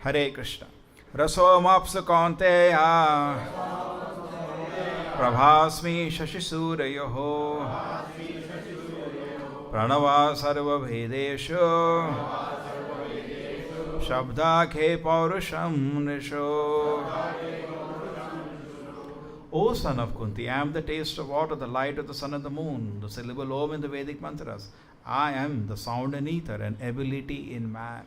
Hare Krishna. Raso mapsa kaunteya prabhasmi shashisureyoho pranava sarva bhedesho shabdakhe paurusham nisho. O son of Kunti, I am the taste of water, the light of the sun and the moon, the syllable Om in the Vedic mantras. I am the sound in ether and ability in man.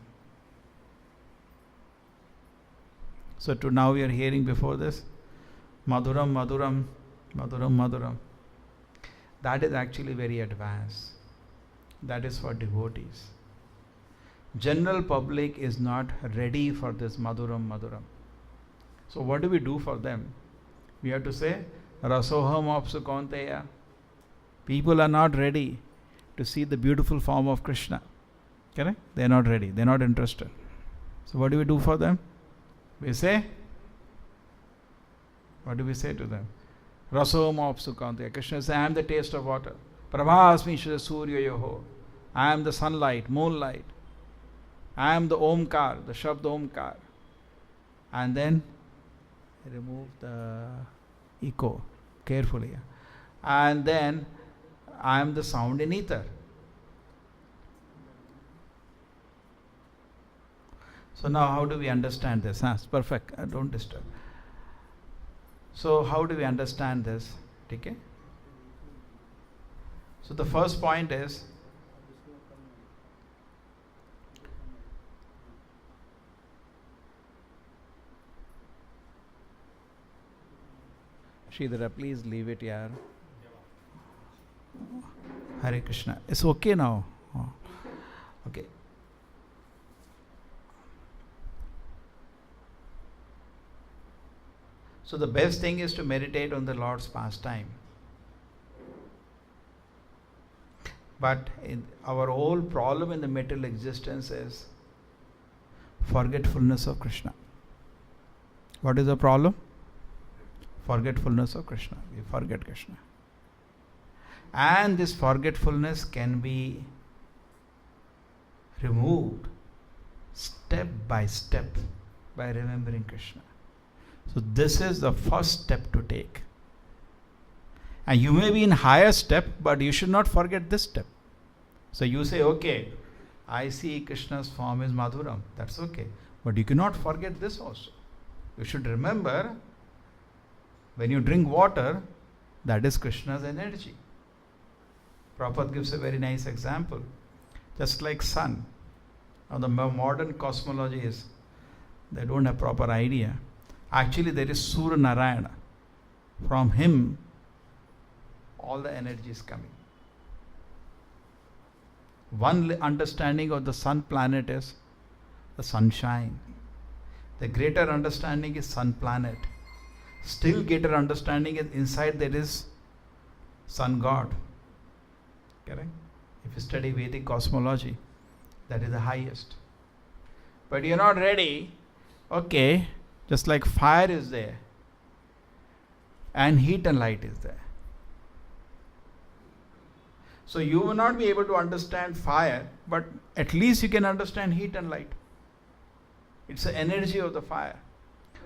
So to now we are hearing before this Madhuram, Madhuram, Madhuram, Madhuram. That is actually very advanced. That is for devotees. General public is not ready for this Madhuram, Madhuram. So what do we do for them? We have to say Rasoham apsu kaunteya. People are not ready to see the beautiful form of Krishna. Correct? They are not ready. They are not interested. So what do we do for them? We say, what do we say to them? Rasoham apsu kaunteya. Krishna says, I am the taste of water. Prabhasmi surya yoho. I am the sunlight, moonlight. I am the Omkar, the Shabd Omkar. And then remove the echo carefully. And then I am the sound in ether. So now how do we understand this? It's perfect. Don't disturb. So how do we understand this? Okay? So the first point is Sridhara, please leave it here. Hare Krishna. It's okay now. Oh. Okay. So the best thing is to meditate on the Lord's pastime. But our whole problem in the material existence is forgetfulness of Krishna. What is the problem? Forgetfulness of Krishna. We forget Krishna. And this forgetfulness can be removed step by step by remembering Krishna. So this is the first step to take. And you may be in higher step, but you should not forget this step. So you say, okay, I see Krishna's form is Madhuram. That's okay. But you cannot forget this also. You should remember, when you drink water, that is Krishna's energy. Prabhupada gives a very nice example. Just like sun. Now the modern cosmology is, they don't have proper idea. Actually there is Surya Narayana. From him, all the energy is coming. One understanding of the sun planet is the sunshine. The greater understanding is sun planet. Still greater understanding is inside there is sun god. Correct? If you study Vedic cosmology, that is the highest. But you're not ready. Okay, just like fire is there and heat and light is there. So you will not be able to understand fire, but at least you can understand heat and light. It's the energy of the fire.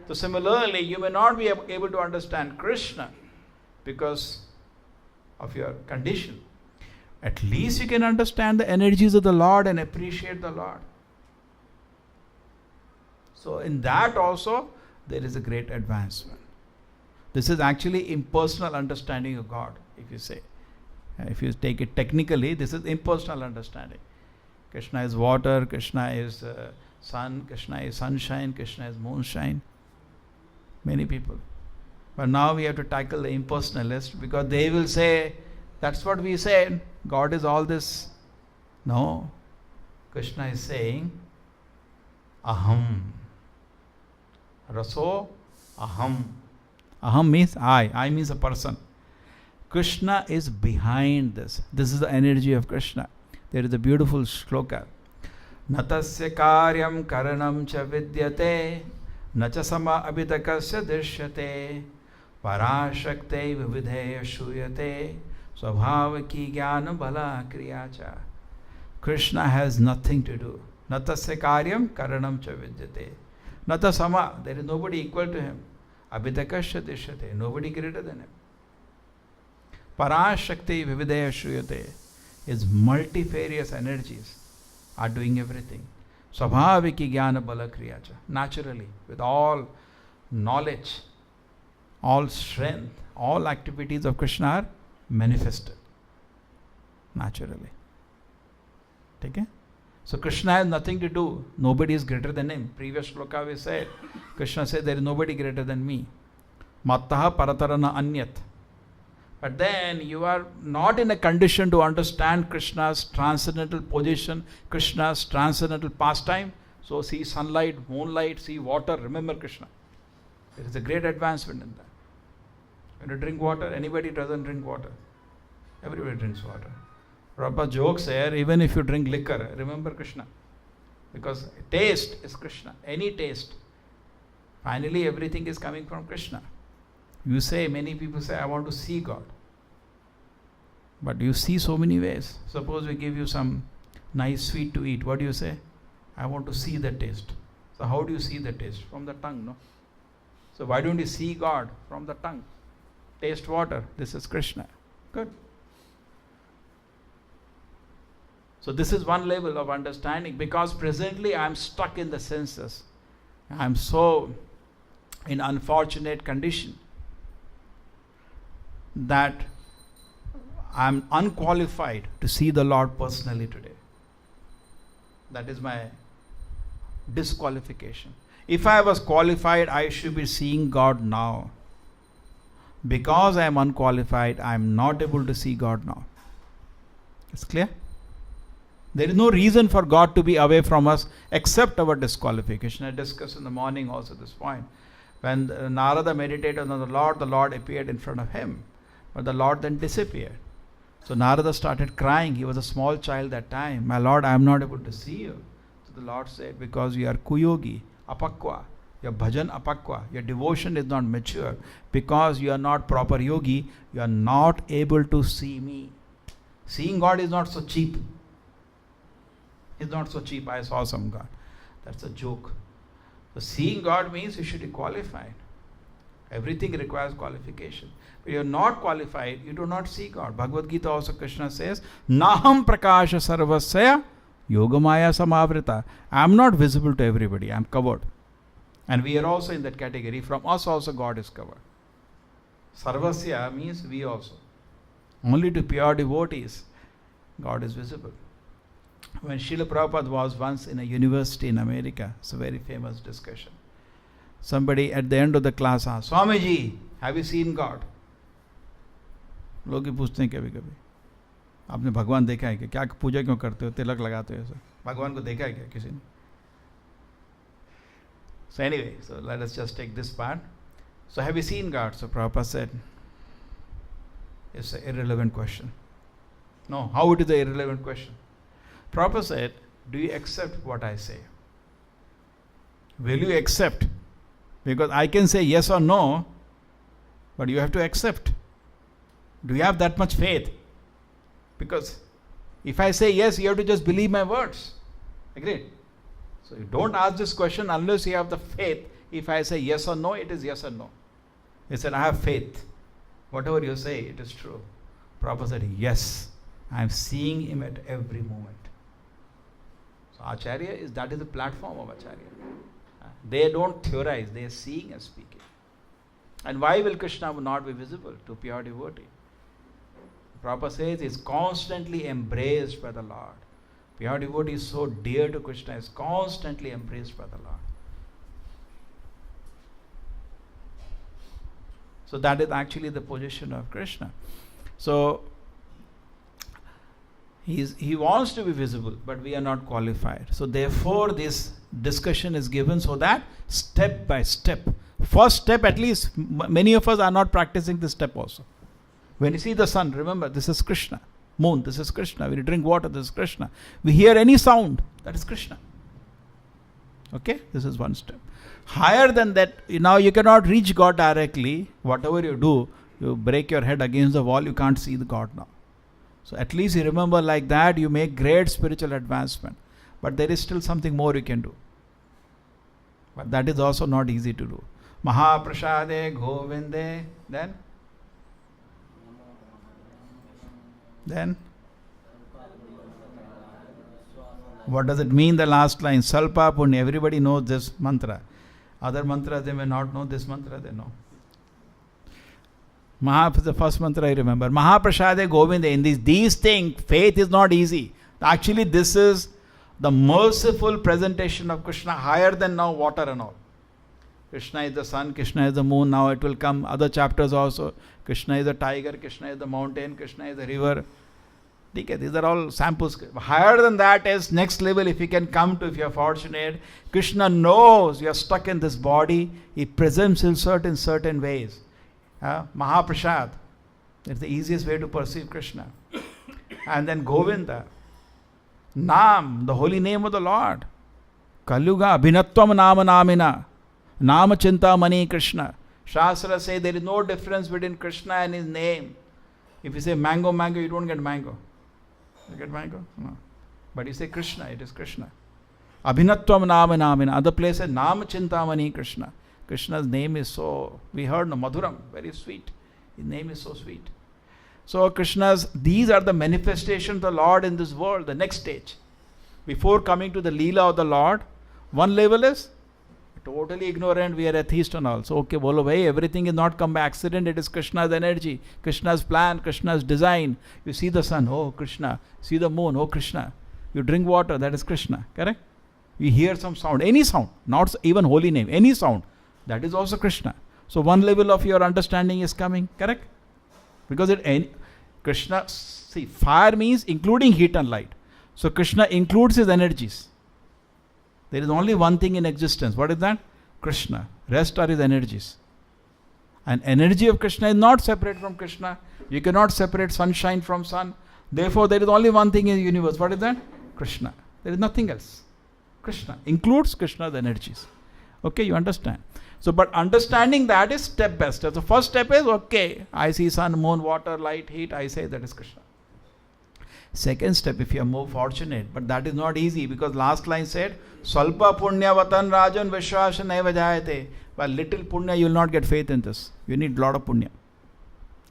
So similarly, you may not be able to understand Krishna because of your condition. At least you can understand the energies of the Lord and appreciate the Lord. So in that also, there is a great advancement. This is actually impersonal understanding of God, if you say. If you take it technically, this is impersonal understanding. Krishna is water, Krishna is sun, Krishna is sunshine, Krishna is moonshine. Many people. But now we have to tackle the impersonalist, because they will say, that's what we said, God is all this. No. Krishna is saying, Aham. Raso Aham. Aham means I means a person. Krishna is behind this. This is the energy of Krishna. There is a beautiful shloka. Natasya karyam karanam cha vidyate nacha sama abhitakasya drishyate parashakte vividheya shuyate swabhavaki jnana bala kriyacha. Krishna has nothing to do. Natasya karyam karanam cha vidyate. Nata sama, there is nobody equal to him. Abhitakasya dishyate, nobody greater than him. Parashakti vividaya shruyate, his multifarious energies are doing everything. Swabhaviki jnana bala kriyacha, naturally, with all knowledge, all strength, all activities of Krishna are manifested naturally. Okay? So Krishna has nothing to do. Nobody is greater than him. Previous shloka we said, Krishna said there is nobody greater than me. Mattaha paratarana anyat. But then you are not in a condition to understand Krishna's transcendental position, Krishna's transcendental pastime. So see sunlight, moonlight, see water, remember Krishna. There is a great advancement in that. When you drink water, anybody doesn't drink water. Everybody drinks water. Prabhupada jokes here, even if you drink liquor, remember Krishna. Because taste is Krishna. Any taste. Finally, everything is coming from Krishna. You say, many people say, I want to see God. But you see so many ways. Suppose we give you some nice sweet to eat. What do you say? I want to see the taste. So how do you see the taste? From the tongue, no? So why don't you see God from the tongue? Taste water. This is Krishna. Good. So this is one level of understanding, because presently I am stuck in the senses. I am so in unfortunate condition that I am unqualified to see the Lord personally today. That is my disqualification. If I was qualified, I should be seeing God now. Because I am unqualified, I am not able to see God now. It's clear? There is no reason for God to be away from us except our disqualification. I discussed in the morning also this point. When Narada meditated on the Lord appeared in front of him. But the Lord then disappeared. So Narada started crying. He was a small child that time. My Lord, I am not able to see you. So the Lord said, because you are kuyogi, apakwa. Your bhajan apakwa, your devotion is not mature. Because you are not proper yogi, you are not able to see me. Seeing God is not so cheap. It's not so cheap. I saw some God. That's a joke. So seeing God means you should be qualified. Everything requires qualification. But you are not qualified, you do not see God. Bhagavad Gita also Krishna says, Naham prakasha sarvasya yogamaya samavrita. I am not visible to everybody. I am covered. And we are also in that category. From us also God is covered. Sarvasya means we also. Only to pure devotees God is visible. When Srila Prabhupada was once in a university in America, it's a very famous discussion. Somebody at the end of the class asked, Swamiji, have you seen God? लोग ही पूछते हैं कभी कभी, आपने भगवान देखा है क्या? क्या पूजा क्यों करते हो, तिलक लगाते हो, ऐसा भगवान को देखा है क्या किसी ने? So anyway, so let us just take this part. So have you seen God? So Prabhupada said, it's an irrelevant question. No, how it is an irrelevant question? Prabhupada said, do you accept what I say? Will you accept? Because I can say yes or no, but you have to accept. Do you have that much faith? Because if I say yes, you have to just believe my words. Agreed? So you don't ask this question unless you have the faith. If I say yes or no, it is yes or no. He said, I have faith. Whatever you say, it is true. Prabhupada said, yes, I am seeing him at every moment. So Acharya that is the platform of Acharya. They don't theorize, they are seeing and speaking. And why will Krishna not be visible to pure devotee? Prabhupada says he is constantly embraced by the Lord. Pure devotee is so dear to Krishna, is constantly embraced by the Lord. So that is actually the position of Krishna. So he wants to be visible, but we are not qualified. So therefore this discussion is given so that step by step. First step, at least many of us are not practicing this step also. When you see the sun, remember this is Krishna. Moon, this is Krishna. When you drink water, this is Krishna. We hear any sound, that is Krishna. Okay, this is one step. Higher than that, now you cannot reach God directly. Whatever you do, you break your head against the wall, you can't see the God now. So at least you remember like that, you make great spiritual advancement. But there is still something more you can do. But that is also not easy to do. Mahaprasade Govinde. Then what does it mean, the last line? Salpa Punya. Everybody knows this mantra. Other mantras they may not know. This mantra they know. The first mantra I remember. Mahaprasade Govinda. In these things, faith is not easy. Actually, this is the merciful presentation of Krishna, higher than now water and all. Krishna is the sun, Krishna is the moon. Now it will come other chapters also. Krishna is the tiger, Krishna is the mountain, Krishna is the river. These are all samples. Higher than that is next level. If you can come to, if you are fortunate, Krishna knows you are stuck in this body. He presents himself in certain ways. Mahaprasad. It's the easiest way to perceive Krishna. And then Govinda. Nam, the holy name of the Lord. Kalyuga, Abhinatvam Nama Namina. Nama Chinta Mani Krishna. Shastra say there is no difference between Krishna and his name. If you say mango, mango, you don't get mango. You get mango? No. But you say Krishna, it is Krishna. Abhinatvam Nama Namina. Other place says Nama Chinta Mani Krishna. Krishna's name is so, we heard, no, Madhuram, very sweet. His name is so sweet. So these are the manifestations of the Lord in this world, the next stage. Before coming to the Leela of the Lord, one level is totally ignorant, we are atheist and all. So, okay, bolo bhai, everything is not come by accident, it is Krishna's energy, Krishna's plan, Krishna's design. You see the sun, oh Krishna. See the moon, oh Krishna. You drink water, that is Krishna, correct? You hear some sound, any sound, not even holy name, any sound, that is also Krishna. So, one level of your understanding is coming, correct? Because Krishna, see, fire means including heat and light. So Krishna includes his energies. There is only one thing in existence. What is that? Krishna. Rest are his energies. And energy of Krishna is not separate from Krishna. You cannot separate sunshine from sun. Therefore, there is only one thing in the universe. What is that? Krishna. There is nothing else. Krishna includes Krishna's energies. Okay, you understand? So, but understanding that is step by step. The first step is, okay, I see sun, moon, water, light, heat, I say that is Krishna. Second step, if you are more fortunate, but that is not easy because last line said, Salpa punya vatan rajan vishwasya naiva jayate. By little punya, you will not get faith in this. You need lot of punya,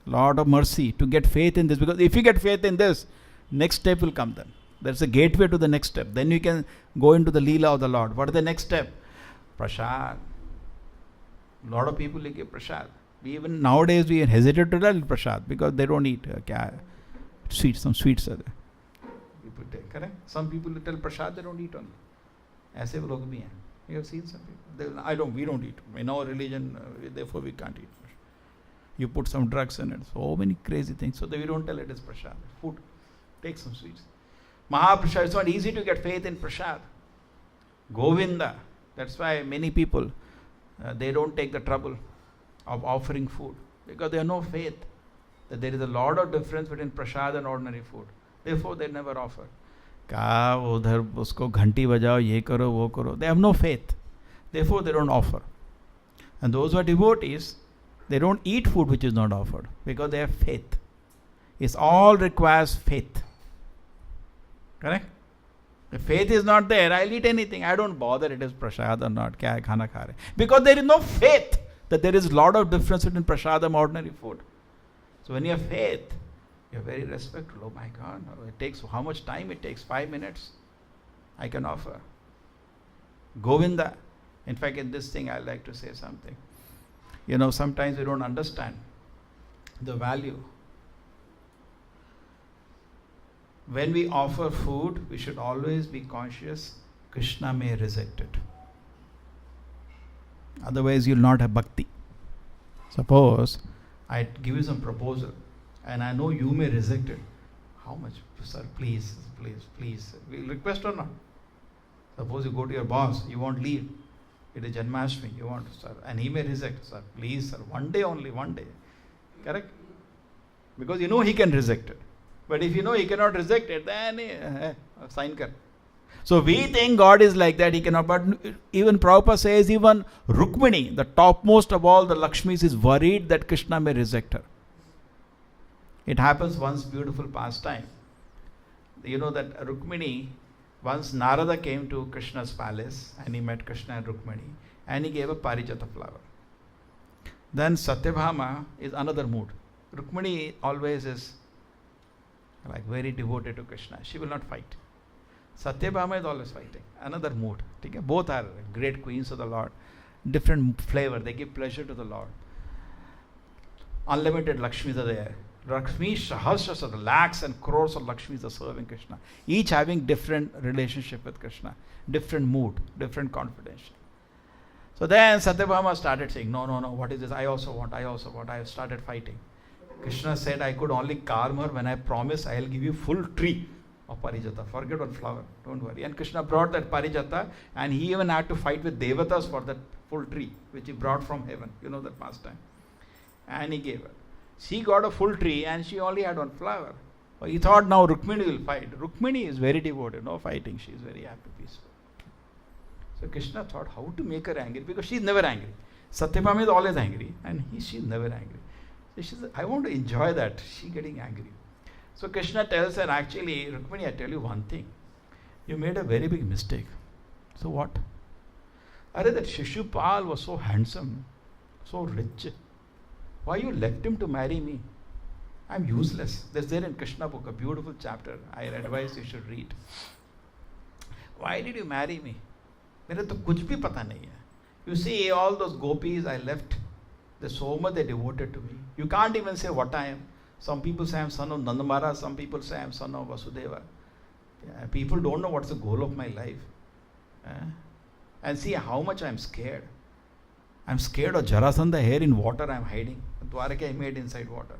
lot of mercy to get faith in this. Because if you get faith in this, next step will come then. That's a gateway to the next step. Then you can go into the Leela of the Lord. What is the next step? Prasad. A lot of people give prasad. Even nowadays we hesitate to tell prasad because they don't eat sweets. Some sweets are there. People take, correct? Some people tell prasad, they don't eat only. Aise log bhi hain. You have seen some people. We don't eat. In our religion, therefore we can't eat. You put some drugs in it. So many crazy things. So we don't tell it is prasad. Food. Take some sweets. Mahaprasad. It's not easy to get faith in prasad. Govinda. That's why many people they don't take the trouble of offering food because they have no faith that there is a lot of difference between prasad and ordinary food. Therefore, they never offer. Udhar usko ghanti bajao, ye karo, wo karo. They have no faith. Therefore, they don't offer. And those who are devotees, they don't eat food which is not offered because they have faith. It all requires faith. Correct? If faith is not there, I'll eat anything. I don't bother it is prasad or not. Kya hai, khana kha rahe. Because there is no faith that there is a lot of difference between prasad and ordinary food. So when you have faith, you're very respectful. Oh my God, it takes how much time it takes? 5 minutes. I can offer. Govinda. In fact, in this thing, I like to say something. Sometimes we don't understand the value. When we offer food, we should always be conscious Krishna may reject it. Otherwise, you'll not have bhakti. Suppose I give you some proposal and I know you may reject it. How much? Sir, please. Will you request or not? Suppose you go to your boss, you won't leave. It is Janmashtami, you want, sir, and he may reject. Sir, please, sir, one day only, one day. Correct? Because he can reject it. But if he cannot reject it, then sign kar. So we think God is like that, he cannot. But even Prabhupada says, even Rukmini, the topmost of all the Lakshmis, is worried that Krishna may reject her. It happens once, beautiful pastime. That Rukmini, Once Narada came to Krishna's palace and he met Krishna and Rukmini and he gave a parijata flower. Then Satyabhama is another mood. Rukmini always is like very devoted to Krishna. She will not fight. Satyabhama is always fighting. Another mood. Okay? Both are great queens of the Lord. Different flavor. They give pleasure to the Lord. Unlimited Lakshmis are there. Lakshmi Sahasras, lakhs and crores of Lakshmis are serving Krishna. Each having different relationship with Krishna. Different mood. Different confidence. So then Satyabhama started saying, no, what is this? I also want. I have started fighting. Krishna said, I could only calm her when I promise I will give you full tree of parijata. Forget one flower. Don't worry. And Krishna brought that parijata and he even had to fight with devatas for that full tree which he brought from heaven. You know that pastime. And he gave her. She got a full tree and she only had one flower. So he thought now Rukmini will fight. Rukmini is very devoted. No fighting. She is very happy, peaceful. So Krishna thought how to make her angry because she is never angry. Satyabhama is always angry and she is never angry. So she said, I want to enjoy that. She getting angry. So Krishna tells her, actually, Rukmini, I tell you one thing. You made a very big mistake. So what? That Shishupal was so handsome, so rich. Why you left him to marry me? I'm useless. There's there in Krishna book, a beautiful chapter. I advise you should read. Why did you marry me? मेरे तो कुछ भी पता नहीं है. You see all those gopis I left. There's so much they devoted to me. You can't even say what I am. Some people say I'm son of Nanda Maharaj. Some people say I'm son of Vasudeva. People don't know what's the goal of my life. And see how much I'm scared. I'm scared of Jarasandha here in water I'm hiding. Dwaraka I made inside water.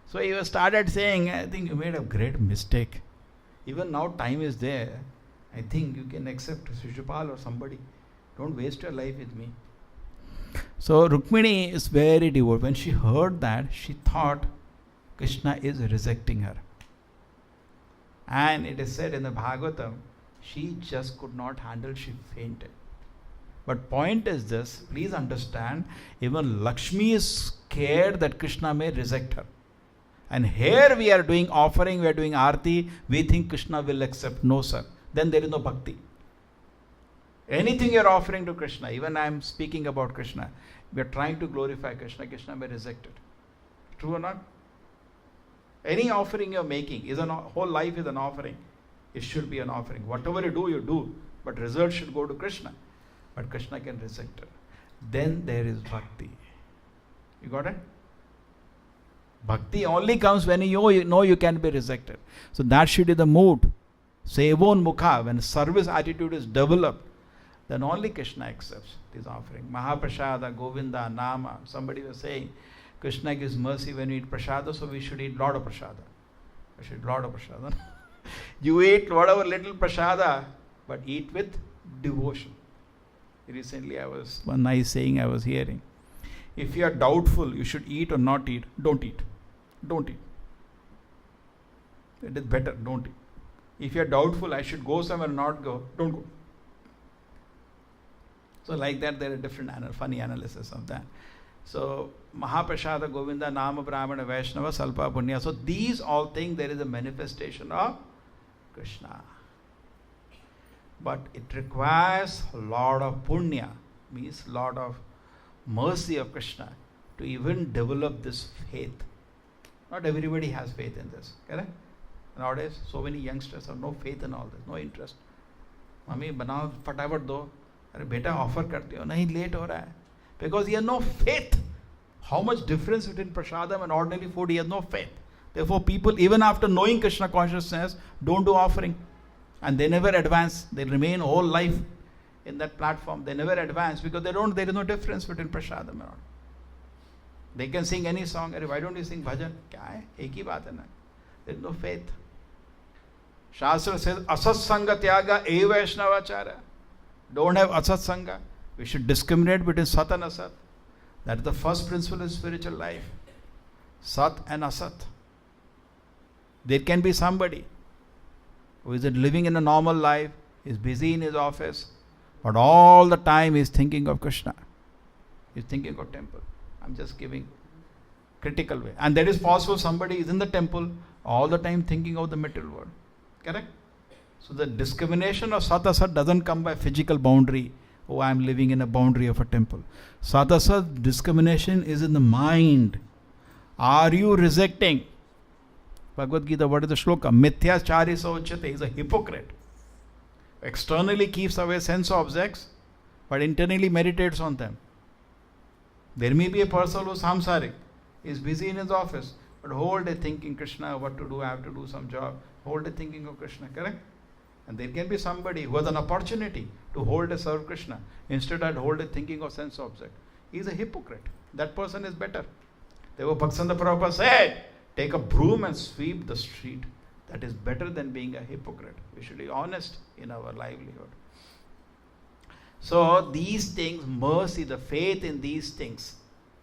So he started saying, I think you made a great mistake. Even now time is there. I think you can accept Shishupal or somebody. Don't waste your life with me. So Rukmini is very devout. When she heard that, she thought Krishna is rejecting her. And it is said in the Bhagavatam, she just could not handle, she fainted. But point is this, please understand, even Lakshmi is scared that Krishna may reject her. And here we are doing offering, we are doing arti, we think Krishna will accept. No, sir. Then there is no bhakti. Anything you are offering to Krishna, even I am speaking about Krishna, we are trying to glorify Krishna, Krishna may reject it. True or not? Any offering you are making, whole life is an offering. It should be an offering. Whatever you do, but result should go to Krishna. But Krishna can reject it. Then there is bhakti. You got it? Bhakti only comes when you know you can be rejected. So that should be the mood. Sevon mukha, when service attitude is developed, then only Krishna accepts this offering. Mahaprasada, Govinda, Nama. Somebody was saying, Krishna gives mercy when we eat prasada, so we should eat lot of prasada. We should eat lot of prasada. You eat whatever little prasada, but eat with devotion. Recently one nice saying I was hearing. If you are doubtful, you should eat or not eat, don't eat. Don't eat. It is better, don't eat. If you are doubtful, I should go somewhere or not go, don't go. So like that, there are different funny analysis of that. So Mahaprasada, Govinda, Nama, Brahmana, Vaishnava, Salpa, Punya. So these all things, there is a manifestation of Krishna. But it requires a lot of punya, means a lot of mercy of Krishna to even develop this faith. Not everybody has faith in this. Correct? Nowadays, so many youngsters have no faith in all this, no interest. Mummy, banao fatavat do. Arre beta offer karte ho. Nahi, late ho raha hai. Because he has no faith. How much difference between prasadam and ordinary food? He has no faith. Therefore, people, even after knowing Krishna consciousness, don't do offering. And they never advance. They remain whole life in that platform. They never advance because there is no difference between prasadam and all. They can sing any song. Why don't you sing bhajan? Kya hai? Ek hi baat hai na. There is no faith. Shastra says, asat sanga tyaga e vaishnavachara. Don't have asat sanga. We should discriminate between sat and asat. That is the first principle in spiritual life. Sat and asat. There can be somebody who is living in a normal life, is busy in his office, but all the time he is thinking of Krishna. He is thinking of temple. I'm just giving critical way. And that is possible. Somebody is in the temple all the time thinking of the material world. Correct? So the discrimination of Sat Asat doesn't come by physical boundary. Oh, I am living in a boundary of a temple. Sat Asat discrimination is in the mind. Are you rejecting? Bhagavad Gita, what is the shloka? Mithyachari sauchyate, is a hypocrite. Externally keeps away sense objects, but internally meditates on them. There may be a person who is samsaric, is busy in his office, but whole day thinking Krishna, what to do, I have to do some job, whole day thinking of Krishna, correct? And there can be somebody who has an opportunity to hold a serve Krishna, instead of whole day thinking of sense object. He is a hypocrite. That person is better. Therefore, Bhaktivinoda Prabhupada said, take a broom and sweep the street. That is better than being a hypocrite. We should be honest in our livelihood. So these things, mercy, the faith in these things,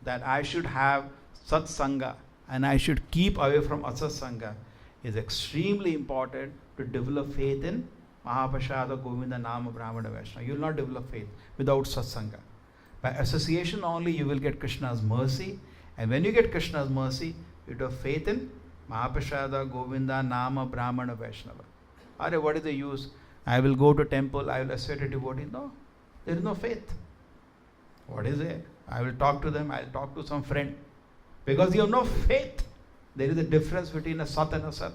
that I should have satsanga and I should keep away from asatsanga, is extremely important to develop faith in Mahapashada, Govinda, Nama, Brahmana, Vaishnava. You will not develop faith without satsanga. By association only you will get Krishna's mercy, and when you get Krishna's mercy, you have faith in Mahapashada, Govinda, Nama, Brahmana, Vaishnava. Are, what is the use? I will go to temple, I will associate a devotee. No, there is no faith. What is it? I will talk to them, I will talk to some friend. Because you have no faith. There is a difference between a sat and a sat.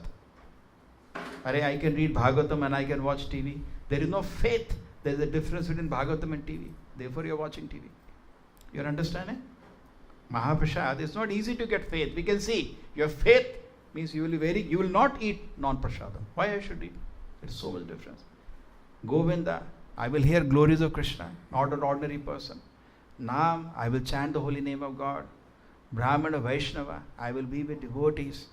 I can read Bhagavatam and I can watch TV. There is no faith. There is a difference between Bhagavatam and TV. Therefore you are watching TV. You are understanding? Mahaprasad, it's not easy to get faith. We can see your faith means you will not eat non-prasadam. Why I should eat? There is so much difference. Govinda, I will hear glories of Krishna, not an ordinary person. Nam, I will chant the holy name of God. Brahmana, Vaishnava, I will be with devotees.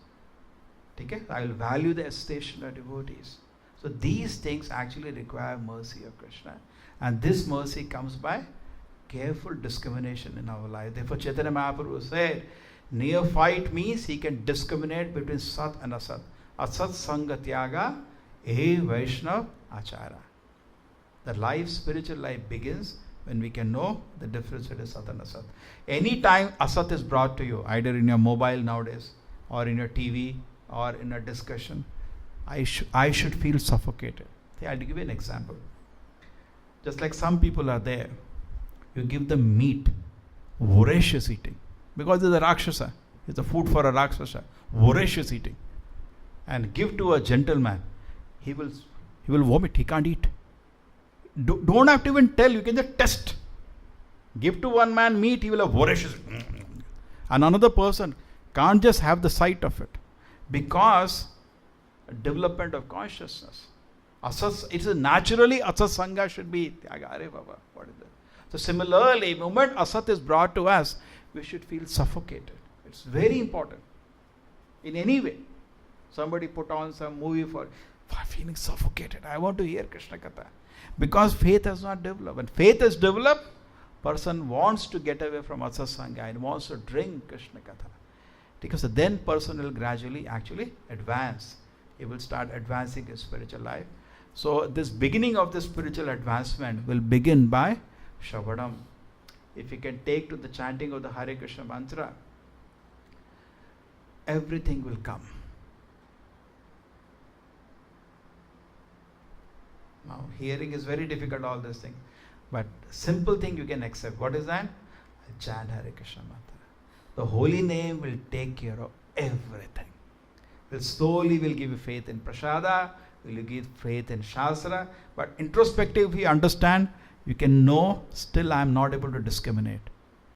Okay? I will value the association of devotees. So these things actually require mercy of Krishna. And this mercy comes by careful discrimination in our life. Therefore Chaitanya Mahaprabhu said, neophyte means he can discriminate between Sat and Asat. Asat Sanga Tyaga, E Vaishnav Achara. The life, spiritual life begins when we can know the difference between Sat and Asat. Any time Asat is brought to you, either in your mobile nowadays, or in your TV, or in a discussion, I should feel suffocated. I'll give you an example. Just like some people are there, you give them meat, voracious eating, because it's a Rakshasa, it's a food for a Rakshasa, voracious eating, and give to a gentleman, he will vomit, he can't eat. Don't have to even tell, you can just test. Give to one man meat, he will have voracious. And another person can't just have the sight of it, because development of consciousness. It's naturally asasanga should be Tyagare Baba. What is that? So similarly, the moment asat is brought to us, we should feel suffocated. It's very important. In any way. Somebody put on some movie for feeling suffocated. I want to hear Krishna Katha. Because faith has not developed. When faith is developed, person wants to get away from asasanga and wants to drink Krishna Katha. Because then person will gradually actually advance. He will start advancing his spiritual life. So this beginning of the spiritual advancement will begin by Shavadam. If you can take to the chanting of the Hare Krishna mantra, everything will come. Now hearing is very difficult, all these things. But simple thing you can accept. What is that? Chant Hare Krishna mantra. The holy name will take care of everything. Will slowly will give you faith in Prasada, will give faith in Shastra, but introspectively understand, you can know, still I am not able to discriminate.